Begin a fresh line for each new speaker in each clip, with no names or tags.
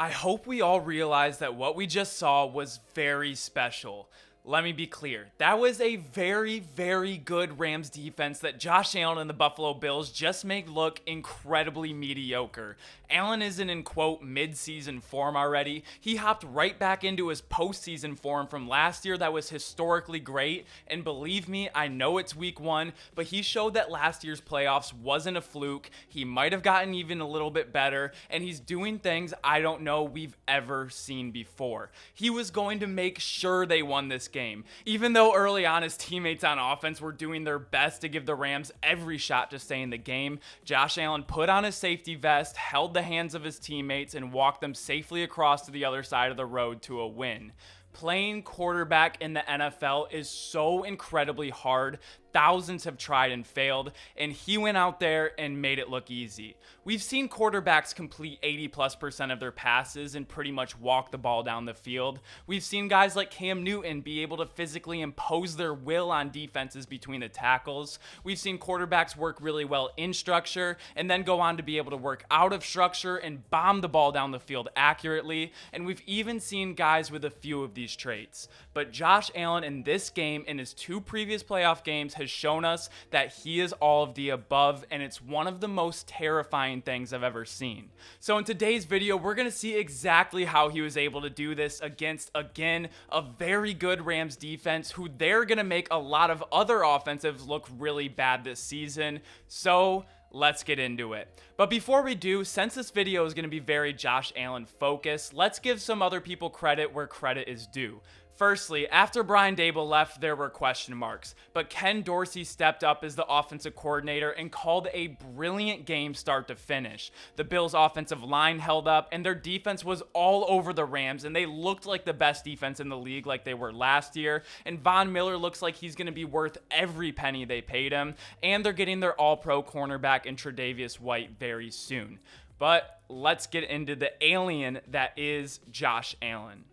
I hope we all realize that what we just saw was very special. Let me be clear. That was a very, very good Rams defense that Josh Allen and the Buffalo Bills just make look incredibly mediocre. Allen isn't in, quote, mid-season form already. He hopped right back into his postseason form from last year that was historically great. And believe me, I know it's week one, but he showed that last year's playoffs wasn't a fluke. He might have gotten even a little bit better, and he's doing things I don't know we've ever seen before. He was going to make sure they won this game. Even though early on his teammates on offense were doing their best to give the Rams every shot to stay in the game, Josh Allen put on his safety vest, held the hands of his teammates, and walked them safely across to the other side of the road to a win. Playing quarterback in the NFL is so incredibly hard. Thousands have tried and failed, and he went out there and made it look easy. We've seen quarterbacks complete 80+% of their passes and pretty much walk the ball down the field. We've seen guys like Cam Newton be able to physically impose their will on defenses between the tackles. We've seen quarterbacks work really well in structure and then go on to be able to work out of structure and bomb the ball down the field accurately. And we've even seen guys with a few of these traits. But Josh Allen in this game, in his two previous playoff games, has shown us that he is all of the above, and it's one of the most terrifying things I've ever seen. So in today's video, we're going to see exactly how he was able to do this against, again, a very good Rams defense who they're going to make a lot of other offensives look really bad this season. So let's get into it. But before we do, since this video is going to be very Josh Allen focused, let's give some other people credit where credit is due. Firstly, after Brian Daboll left, there were question marks, but Ken Dorsey stepped up as the offensive coordinator and called a brilliant game start to finish. The Bills' offensive line held up, and their defense was all over the Rams, and they looked like the best defense in the league like they were last year, and Von Miller looks like he's going to be worth every penny they paid him, and they're getting their all-pro cornerback in Tre'Davious White very soon. But let's get into the alien that is Josh Allen.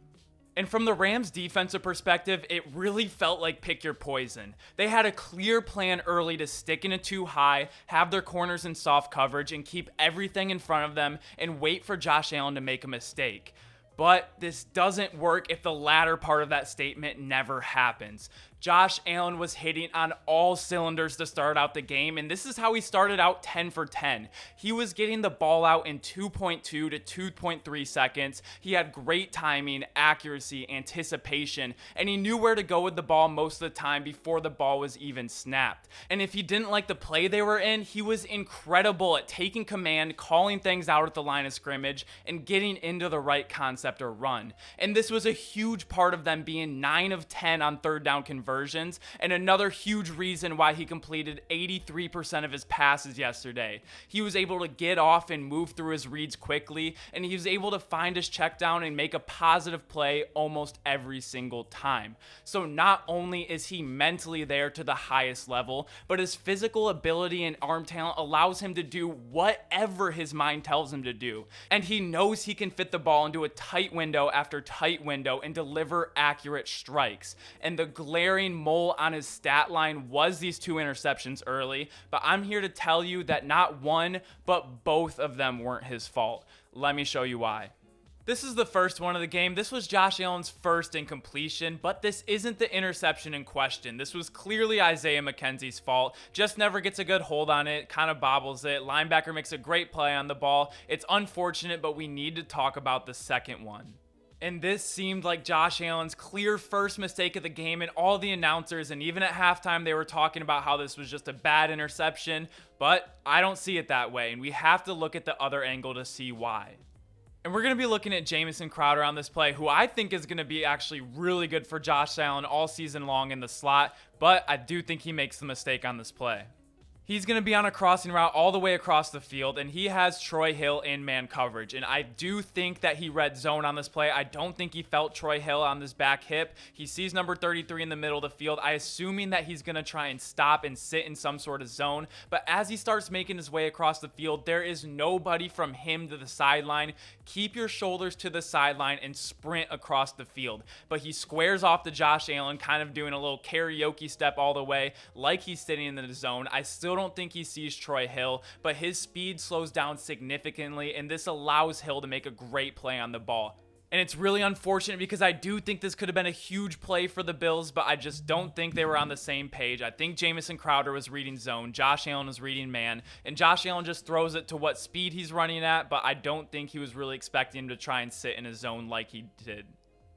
And from the Rams' defensive perspective, it really felt like pick your poison. They had a clear plan early to stick in it too high, have their corners in soft coverage, and keep everything in front of them and wait for Josh Allen to make a mistake. But this doesn't work if the latter part of that statement never happens. Josh Allen was hitting on all cylinders to start out the game, and this is how he started out 10 for 10. He was getting the ball out in 2.2 to 2.3 seconds. He had great timing, accuracy, anticipation, and he knew where to go with the ball most of the time before the ball was even snapped. And if he didn't like the play they were in, he was incredible at taking command, calling things out at the line of scrimmage, and getting into the right concept or run. And this was a huge part of them being 9 of 10 on third down conversions, and another huge reason why he completed 83% of his passes yesterday. He was able to get off and move through his reads quickly, and he was able to find his check down and make a positive play almost every single time. So not only is he mentally there to the highest level, but his physical ability and arm talent allows him to do whatever his mind tells him to do. And he knows he can fit the ball into a tight window after tight window and deliver accurate strikes. And the glaring mole on his stat line was these 2 interceptions early, but I'm here to tell you that not one, but both of them weren't his fault. Let me show you why. This is the first one of the game. This was Josh Allen's first incompletion, but this isn't the interception in question. This was clearly Isaiah McKenzie's fault. Just never gets a good hold on it, kind of bobbles it. Linebacker makes a great play on the ball. It's unfortunate, but we need to talk about the second one. And this seemed like Josh Allen's clear first mistake of the game, and all the announcers and even at halftime they were talking about how this was just a bad interception, but I don't see it that way, and we have to look at the other angle to see why. And we're going to be looking at Jamison Crowder on this play, who I think is going to be actually really good for Josh Allen all season long in the slot, but I do think he makes the mistake on this play. He's going to be on a crossing route all the way across the field, and he has Troy Hill in man coverage. And I do think that he read zone on this play. I don't think he felt Troy Hill on this back hip. He sees number 33 in the middle of the field. I assuming that he's going to try and stop and sit in some sort of zone. But as he starts making his way across the field, there is nobody from him to the sideline. Keep your shoulders to the sideline and sprint across the field. But he squares off to Josh Allen, kind of doing a little karaoke step all the way, like he's sitting in the zone. I still don't think he sees Troy Hill, but his speed slows down significantly, and this allows Hill to make a great play on the ball. And it's really unfortunate because I do think this could have been a huge play for the Bills, but I just don't think they were on the same page. I think Jamison Crowder was reading zone, Josh Allen was reading man, and Josh Allen just throws it to what speed he's running at, but I don't think he was really expecting him to try and sit in a zone like he did.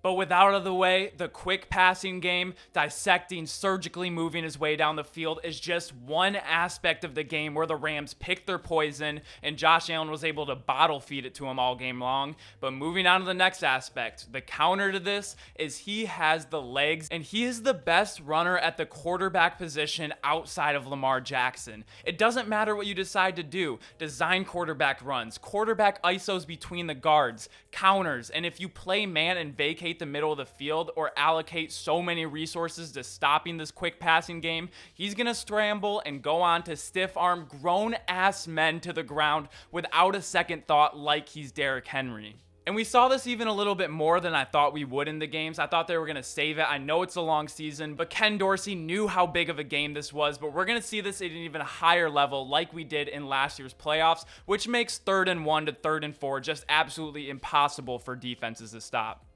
But with that out of the way, the quick passing game, dissecting, surgically moving his way down the field is just one aspect of the game where the Rams picked their poison and Josh Allen was able to bottle feed it to him all game long. But moving on to the next aspect, the counter to this is he has the legs and he is the best runner at the quarterback position outside of Lamar Jackson. It doesn't matter what you decide to do. Design quarterback runs, quarterback ISOs between the guards, counters, and if you play man and vacate the middle of the field or allocate so many resources to stopping this quick passing game, he's going to scramble and go on to stiff arm grown ass men to the ground without a second thought like he's Derrick Henry. And we saw this even a little bit more than I thought we would in the games. I thought they were going to save it. I know it's a long season, but Ken Dorsey knew how big of a game this was, but we're going to see this at an even higher level like we did in last year's playoffs, which makes 3rd and 1 to 3rd and 4 just absolutely impossible for defenses to stop.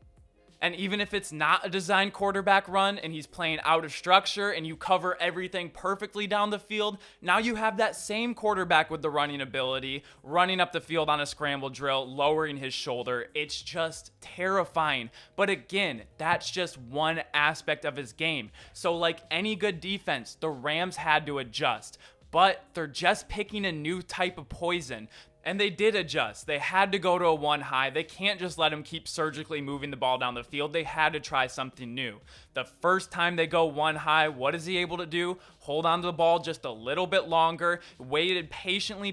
And even if it's not a designed quarterback run and he's playing out of structure and you cover everything perfectly down the field, now you have that same quarterback with the running ability, running up the field on a scramble drill, lowering his shoulder. It's just terrifying. But again, that's just one aspect of his game. So like any good defense, the Rams had to adjust. But they're just picking a new type of poison. And they did adjust. They had to go to a one high. They can't just let him keep surgically moving the ball down the field. They had to try something new. The first time they go one high, what is he able to do? Hold on to the ball just a little bit longer, waited patiently,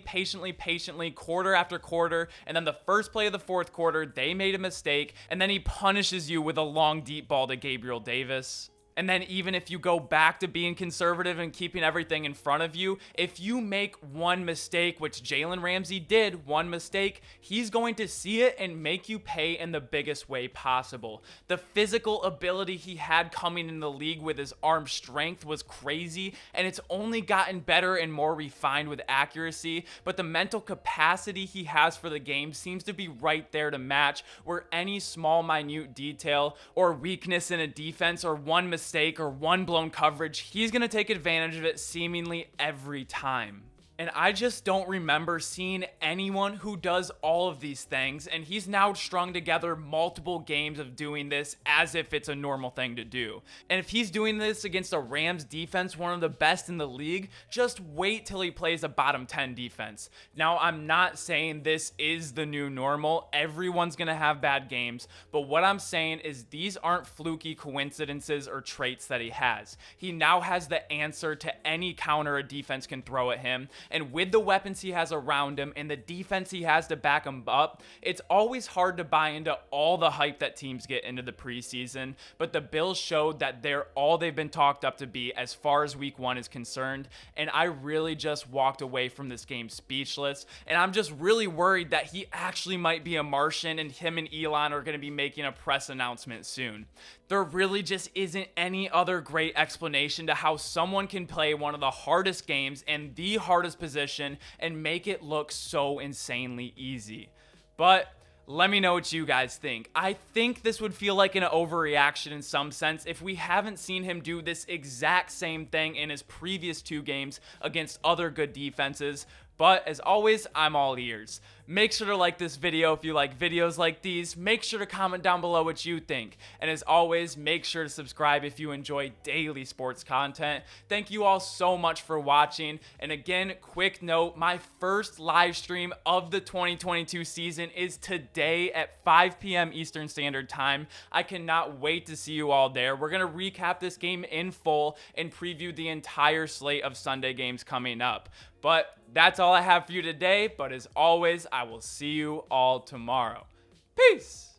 quarter after quarter, and then the first play of the fourth quarter, they made a mistake, and then he punishes you with a long deep ball to Gabriel Davis. And then even if you go back to being conservative and keeping everything in front of you, if you make one mistake, which Jalen Ramsey did, one mistake, he's going to see it and make you pay in the biggest way possible. The physical ability he had coming in the league with his arm strength was crazy, and it's only gotten better and more refined with accuracy, but the mental capacity he has for the game seems to be right there to match, where any small minute detail or weakness in a defense or one mistake or one blown coverage, he's going to take advantage of it seemingly every time. And I just don't remember seeing anyone who does all of these things, and he's now strung together multiple games of doing this as if it's a normal thing to do. And if he's doing this against a Rams defense, one of the best in the league, just wait till he plays a bottom 10 defense. Now, I'm not saying this is the new normal. Everyone's going to have bad games, but what I'm saying is these aren't fluky coincidences or traits that he has. He now has the answer to any counter a defense can throw at him. And with the weapons he has around him and the defense he has to back him up, it's always hard to buy into all the hype that teams get into the preseason. But the Bills showed that they're all they've been talked up to be as far as week 1 is concerned. And I really just walked away from this game speechless. And I'm just really worried that he actually might be a Martian and him and Elon are going to be making a press announcement soon. There really just isn't any other great explanation to how someone can play one of the hardest games and the hardest position and make it look so insanely easy. But let me know what you guys think. I think this would feel like an overreaction in some sense if we haven't seen him do this exact same thing in his previous 2 games against other good defenses. But as always, I'm all ears. Make sure to like this video if you like videos like these. Make sure to comment down below what you think. And as always, make sure to subscribe if you enjoy daily sports content. Thank you all so much for watching. And again, quick note, my first live stream of the 2022 season is today at 5 p.m. Eastern Standard Time. I cannot wait to see you all there. We're going to recap this game in full and preview the entire slate of Sunday games coming up. But that's all I have for you today. But as always, I will see you all tomorrow. Peace.